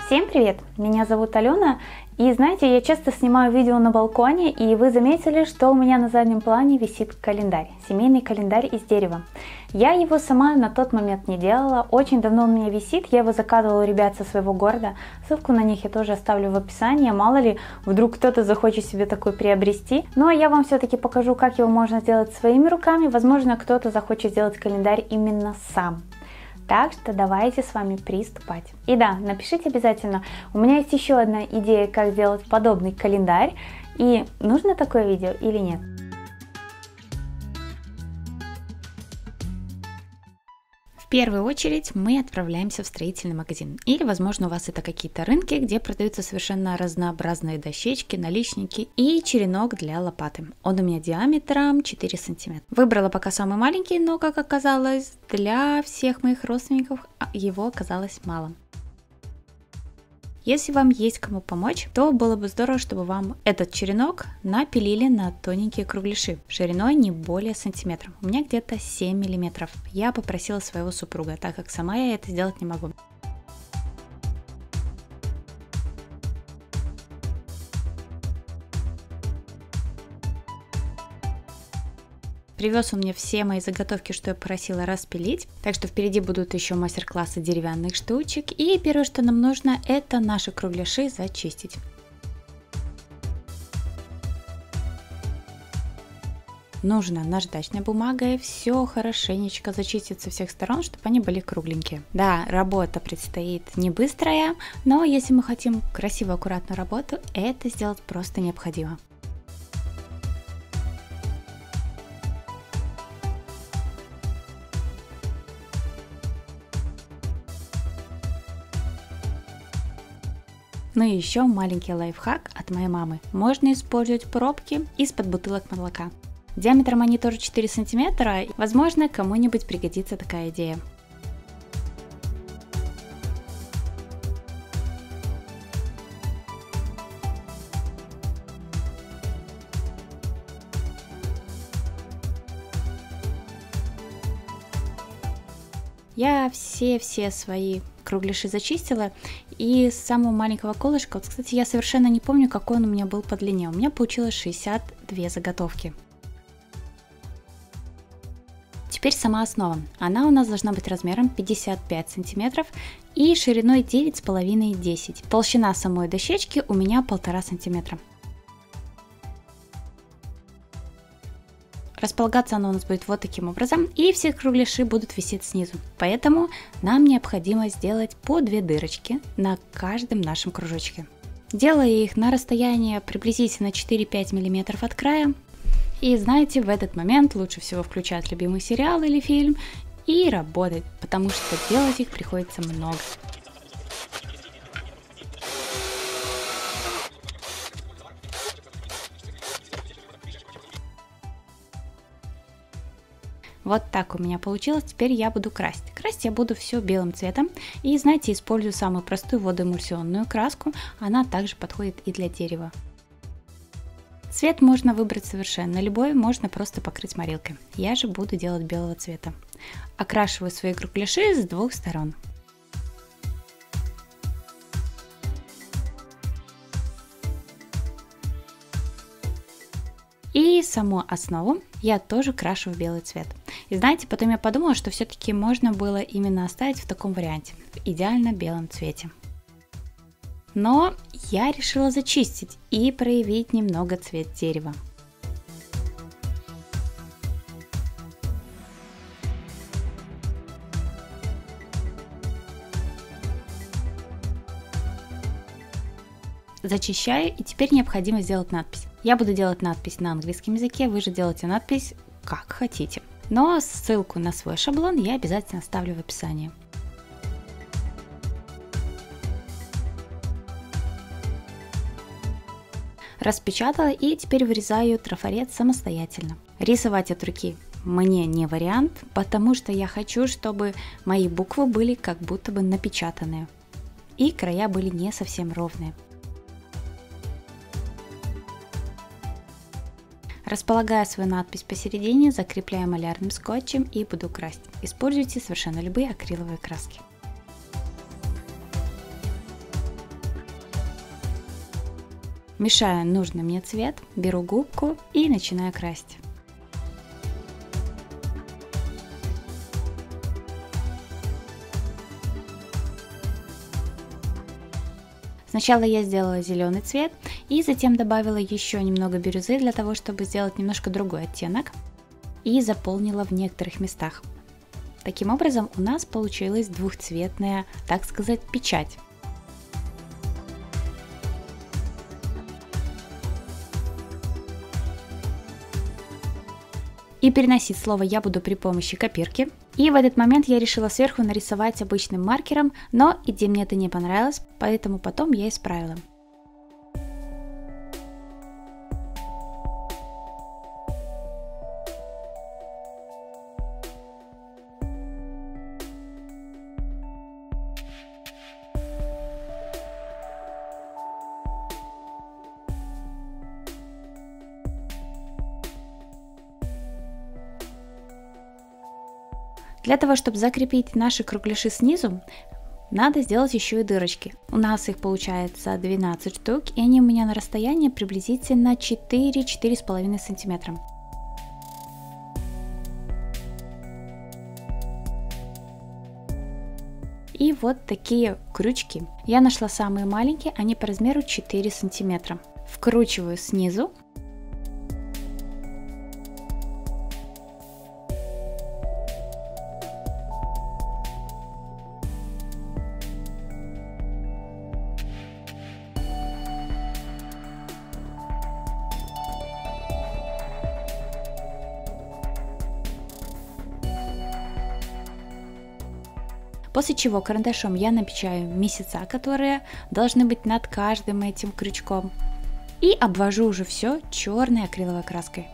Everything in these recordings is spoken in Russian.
Всем привет! Меня зовут Алена, и знаете, я часто снимаю видео на балконе, и вы заметили, что у меня на заднем плане висит календарь, семейный календарь из дерева. Я его сама на тот момент не делала, очень давно он у меня висит, я его заказывала у ребят со своего города, ссылку на них я тоже оставлю в описании, мало ли, вдруг кто-то захочет себе такой приобрести. Ну а я вам все-таки покажу, как его можно сделать своими руками, возможно, кто-то захочет сделать календарь именно сам. Так что давайте с вами приступать. И да, напишите обязательно, у меня есть еще одна идея, как сделать подобный календарь, и нужно такое видео или нет. В первую очередь мы отправляемся в строительный магазин. Или, возможно, у вас это какие-то рынки, где продаются совершенно разнообразные дощечки, наличники и черенок для лопаты. Он у меня диаметром 4 сантиметра. Выбрала пока самый маленький, но, как оказалось, для всех моих родственников его оказалось мало. Если вам есть кому помочь, то было бы здорово, чтобы вам этот черенок напилили на тоненькие кругляши, шириной не более сантиметра. У меня где-то 7 миллиметров. Я попросила своего супруга, так как сама я это сделать не могу. Привез он мне все мои заготовки, что я просила распилить. Так что впереди будут еще мастер-классы деревянных штучек. И первое, что нам нужно, это наши кругляши зачистить. Нужно наждачной бумагой все хорошенечко зачистить со всех сторон, чтобы они были кругленькие. Да, работа предстоит не быстрая, но если мы хотим красивую, аккуратную работу, это сделать просто необходимо. Ну и еще маленький лайфхак от моей мамы. Можно использовать пробки из-под бутылок молока. Диаметром они тоже 4 сантиметра. Возможно, кому-нибудь пригодится такая идея. Я все свои кругляши зачистила, и с самого маленького колышка, вот, кстати, я совершенно не помню, какой он у меня был по длине, у меня получилось 62 заготовки. Теперь сама основа, она у нас должна быть размером 55 сантиметров и шириной 9,5-10. Толщина самой дощечки у меня 1,5 сантиметра. Располагаться оно у нас будет вот таким образом, и все кругляши будут висеть снизу. Поэтому нам необходимо сделать по 2 дырочки на каждом нашем кружочке. Делаю их на расстояние приблизительно 4-5 мм от края. И знаете, в этот момент лучше всего включать любимый сериал или фильм и работать, потому что делать их приходится много. Вот так у меня получилось, теперь я буду красить. Красить я буду все белым цветом. И знаете, использую самую простую водоэмульсионную краску, она также подходит и для дерева. Цвет можно выбрать совершенно любой, можно просто покрыть морилкой. Я же буду делать белого цвета. Окрашиваю свои кругляши с 2 сторон. И саму основу я тоже крашу в белый цвет. И знаете, потом я подумала, что все-таки можно было именно оставить в таком варианте, в идеально белом цвете. Но я решила зачистить и проявить немного цвет дерева. Зачищаю, и теперь необходимо сделать надпись. Я буду делать надпись на английском языке, вы же делаете надпись как хотите. Но ссылку на свой шаблон я обязательно оставлю в описании. Распечатала и теперь вырезаю трафарет самостоятельно. Рисовать от руки мне не вариант, потому что я хочу, чтобы мои буквы были как будто бы напечатанные. И края были не совсем ровные. Располагаю свою надпись посередине, закрепляю малярным скотчем и буду красить. Используйте совершенно любые акриловые краски. Мешаю нужный мне цвет, беру губку и начинаю красить. Сначала я сделала зеленый цвет и затем добавила еще немного бирюзы для того, чтобы сделать немножко другой оттенок, и заполнила в некоторых местах. Таким образом у нас получилась двухцветная, так сказать, печать. И переносить слово я буду при помощи копирки. И в этот момент я решила сверху нарисовать обычным маркером, но идее мне это не понравилось, поэтому потом я исправила. Для того, чтобы закрепить наши кругляши снизу, надо сделать еще и дырочки. У нас их получается 12 штук, и они у меня на расстоянии приблизительно 4-4,5 сантиметра. И вот такие крючки. Я нашла самые маленькие, они по размеру 4 сантиметра. Вкручиваю снизу. После чего карандашом я напечатаю месяца, которые должны быть над каждым этим крючком. И обвожу уже все черной акриловой краской.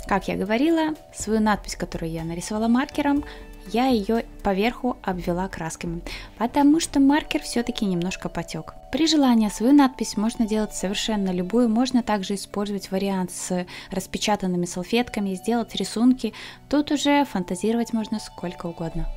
Как я говорила, свою надпись, которую я нарисовала маркером, я ее поверху обвела красками, потому что маркер все-таки немножко потек. При желании свою надпись можно делать совершенно любую, можно также использовать вариант с распечатанными салфетками, сделать рисунки, тут уже фантазировать можно сколько угодно.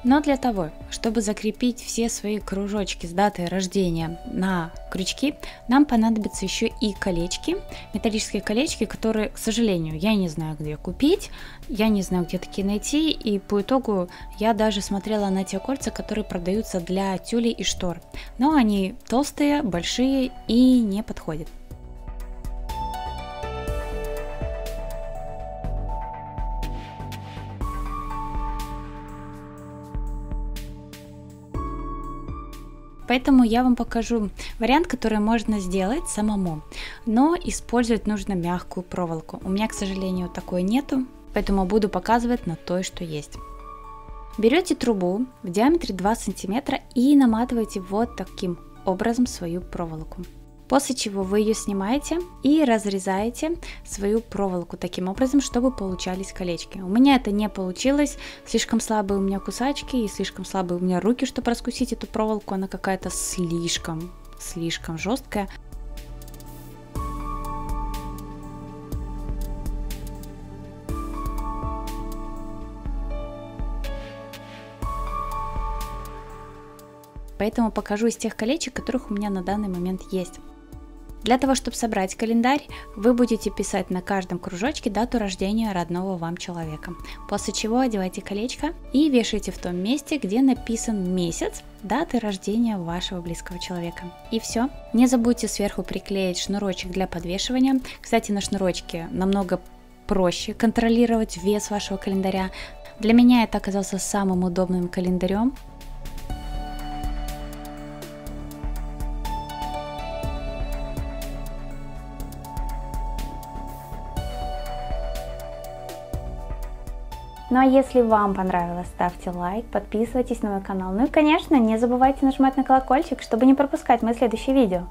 Но для того, чтобы закрепить все свои кружочки с датой рождения на крючки, нам понадобятся еще и колечки, металлические колечки, которые, к сожалению, я не знаю, где купить, я не знаю, где такие найти, и по итогу я даже смотрела на те кольца, которые продаются для тюлей и штор, но они толстые, большие и не подходят. Поэтому я вам покажу вариант, который можно сделать самому, но использовать нужно мягкую проволоку. У меня, к сожалению, такой нету, поэтому буду показывать на той, что есть. Берете трубу в диаметре 2 см и наматываете вот таким образом свою проволоку. После чего вы ее снимаете и разрезаете свою проволоку таким образом, чтобы получались колечки. У меня это не получилось, слишком слабые у меня кусачки и слишком слабые у меня руки, чтобы раскусить эту проволоку, она какая-то слишком жесткая. Поэтому покажу из тех колечек, которых у меня на данный момент есть. Для того, чтобы собрать календарь, вы будете писать на каждом кружочке дату рождения родного вам человека. После чего одевайте колечко и вешайте в том месте, где написан месяц даты рождения вашего близкого человека. И все. Не забудьте сверху приклеить шнурочек для подвешивания. Кстати, на шнурочке намного проще контролировать вес вашего календаря. Для меня это оказался самым удобным календарем. Ну а если вам понравилось, ставьте лайк, подписывайтесь на мой канал. Ну и конечно, не забывайте нажимать на колокольчик, чтобы не пропускать мои следующие видео.